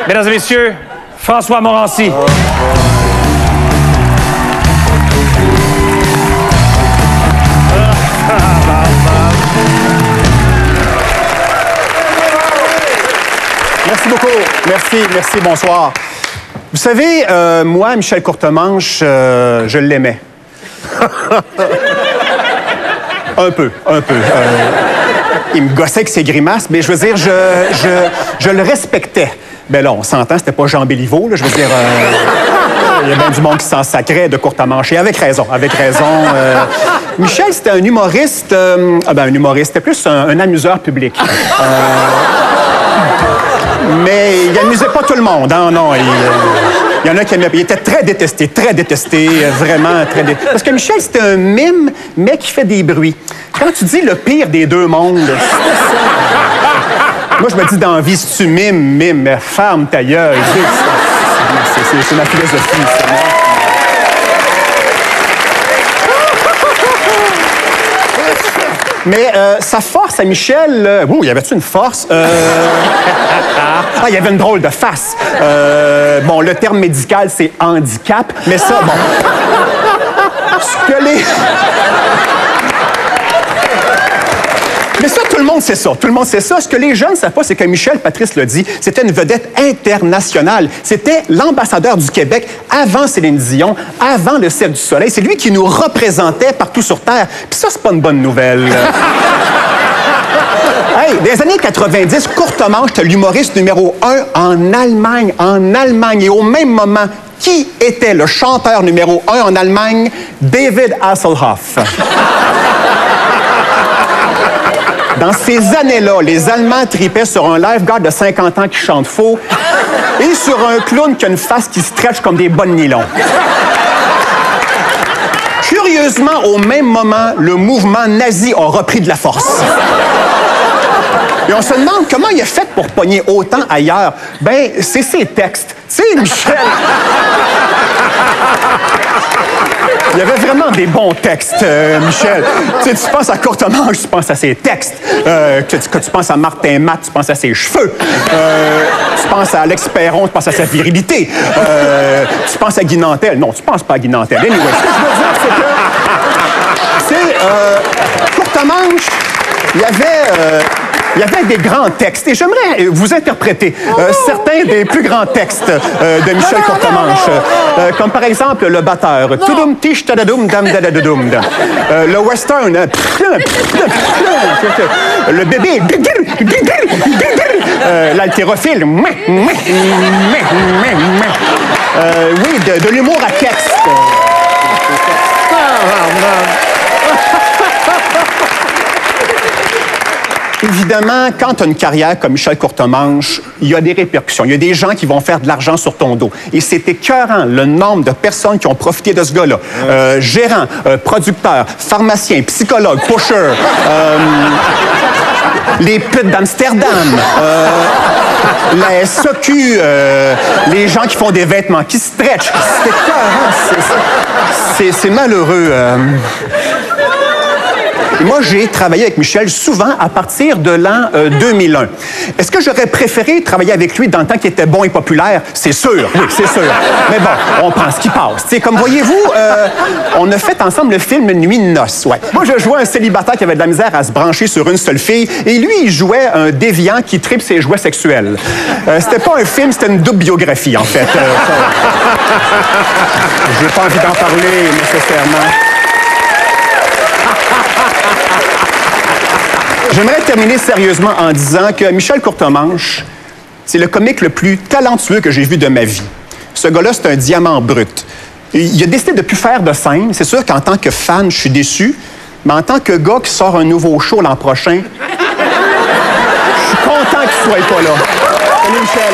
Mesdames et messieurs, François Morancy. Merci beaucoup. Merci, bonsoir. Vous savez, moi, Michel Courtemanche, je l'aimais. Un peu. Il me gossait avec ses grimaces, mais je veux dire, je le respectais. Ben là, on s'entend, c'était pas Jean Béliveau, là, je veux dire... Il y a bien du monde qui s'en sacrait de Courtemanche, et avec raison. Michel, c'était un humoriste... un humoriste, c'était plus un amuseur public. Mais il n'amusait pas tout le monde. Hein? Non, il y en a qui aimaient. Il était très détesté, vraiment très détesté. Parce que Michel, c'était un mime, mais qui fait des bruits. Quand tu dis le pire des deux mondes, moi, je me dis dans la vie, si tu mime, mais ferme ta gueule. C'est ma philosophie, c'est moi. Mais sa force à Michel... il y avait-tu une force? Il y avait une drôle de face. Le terme médical, c'est handicap. Mais ça, bon... Mais ça, tout le monde sait ça. Ce que les jeunes ne savent pas, c'est que Michel, Patrice l'a dit, c'était une vedette internationale. C'était l'ambassadeur du Québec avant Céline Dion, avant le Cirque du Soleil. C'est lui qui nous représentait partout sur Terre. Puis ça, c'est pas une bonne nouvelle. Hey, dans les années 90, Courtemanche était l'humoriste numéro 1 en Allemagne. Et au même moment, qui était le chanteur numéro 1 en Allemagne? David Hasselhoff. Dans ces années-là, les Allemands tripaient sur un lifeguard de 50 ans qui chante faux et sur un clown qui a une face qui stretch comme des bas de nylon. Curieusement, au même moment, le mouvement nazi a repris de la force. Et on se demande comment il a fait pour pogner autant ailleurs. Ben, c'est ses textes. Tu sais, Michel... Il y avait vraiment des bons textes, Michel. Tu penses à Courtemanche, tu penses à ses textes. Quand tu penses à Martin Matt, tu penses à ses cheveux. Tu penses à Alex Perron, tu penses à sa virilité. Tu penses à Guy Nantel. Non, tu penses pas à Guy Nantel. Anyway, ce que je veux dire, c'est que... Courtemanche, il y avait des grands textes. Et j'aimerais vous interpréter certains des plus grands textes de Michel Courtemanche. Comme par exemple le batteur. Tudum tish tadadum dam dadadum. Le western. Le bébé. L'haltérophile. Oui, de l'humour à texte. Évidemment, quand tu as une carrière comme Michel Courtemanche, il y a des répercussions. Il y a des gens qui vont faire de l'argent sur ton dos. Et c'est écœurant, le nombre de personnes qui ont profité de ce gars-là. Gérants, producteurs, pharmaciens, psychologues, pushers, les putes d'Amsterdam, la SOQ, les gens qui font des vêtements qui stretchent. C'est écœurant, c'est malheureux. Et moi, j'ai travaillé avec Michel souvent à partir de l'an 2001. Est-ce que j'aurais préféré travailler avec lui dans le temps qu'il était bon et populaire? C'est sûr, oui, c'est sûr. Mais bon, on prend ce qui passe. T'sais, comme voyez-vous, on a fait ensemble le film Nuit de noces. Ouais. Moi, je jouais un célibataire qui avait de la misère à se brancher sur une seule fille, et lui, il jouait un déviant qui tripe ses jouets sexuels. C'était pas un film, c'était une double biographie, en fait. J'ai pas envie d'en parler nécessairement. J'aimerais terminer sérieusement en disant que Michel Courtemanche, c'est le comique le plus talentueux que j'ai vu de ma vie. Ce gars-là, c'est un diamant brut. Il a décidé de ne plus faire de scène. C'est sûr qu'en tant que fan, je suis déçu. Mais en tant que gars qui sort un nouveau show l'an prochain, je suis content qu'il ne soit pas là. Salut, Michel.